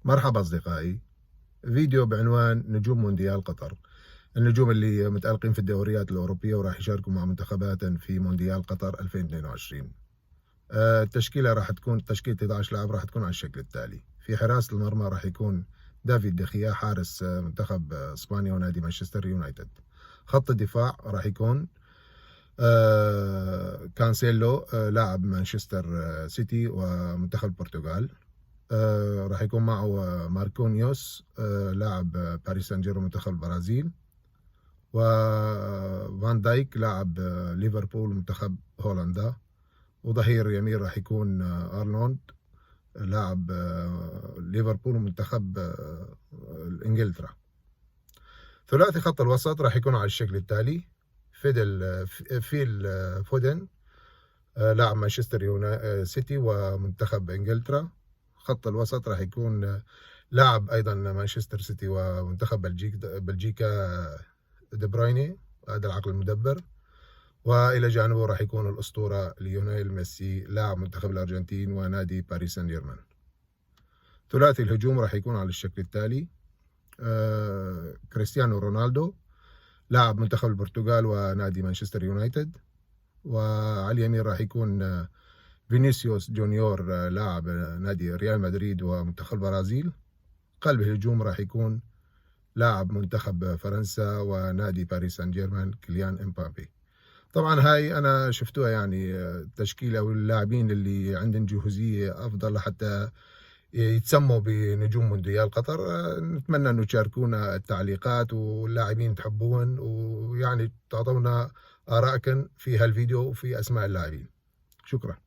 مرحبا أصدقائي، فيديو بعنوان نجوم مونديال قطر. النجوم اللي متألقين في الدوريات الأوروبية وراح يشاركوا مع منتخبات في مونديال قطر 2022. التشكيلة راح تكون تشكيلة 11 لاعب، راح تكون على الشكل التالي. في حراسة المرمى راح يكون دافيد دخيا حارس منتخب إسبانيا ونادي مانشستر يونايتد. خط الدفاع راح يكون كانسيلو لاعب مانشستر سيتي ومنتخب البرتغال. راح يكون معه ماركونيوس لاعب باريس سان جيرمان منتخب البرازيل، وفان دايك لاعب ليفربول منتخب هولندا. وظهير يمين راح يكون ارنولد لاعب ليفربول ومنتخب انجلترا. ثلاثي خط الوسط راح يكون على الشكل التالي: فيل فودن لاعب مانشستر سيتي ومنتخب انجلترا. خط الوسط راح يكون لاعب ايضا مانشستر سيتي ومنتخب بلجيكا دي برويني، هذا العقل المدبر. والى جانبه راح يكون الاسطوره ليونيل ميسي لاعب منتخب الارجنتين ونادي باريس سان جيرمان. ثلاثي الهجوم راح يكون على الشكل التالي: كريستيانو رونالدو لاعب منتخب البرتغال ونادي مانشستر يونايتد. وعلى اليمين راح يكون فينيسيوس جونيور لاعب نادي ريال مدريد ومنتخب البرازيل. قلب الهجوم راح يكون لاعب منتخب فرنسا ونادي باريس سان جيرمان كيليان امبابي. طبعا هاي انا شفتوها يعني التشكيله واللاعبين اللي عندهم جهوزيه افضل حتى يتسموا بنجوم مونديال قطر. نتمنى انه تشاركونا التعليقات واللاعبين تحبون، ويعني تعطونا ارائكم في هالفيديو وفي اسماء اللاعبين. شكرا.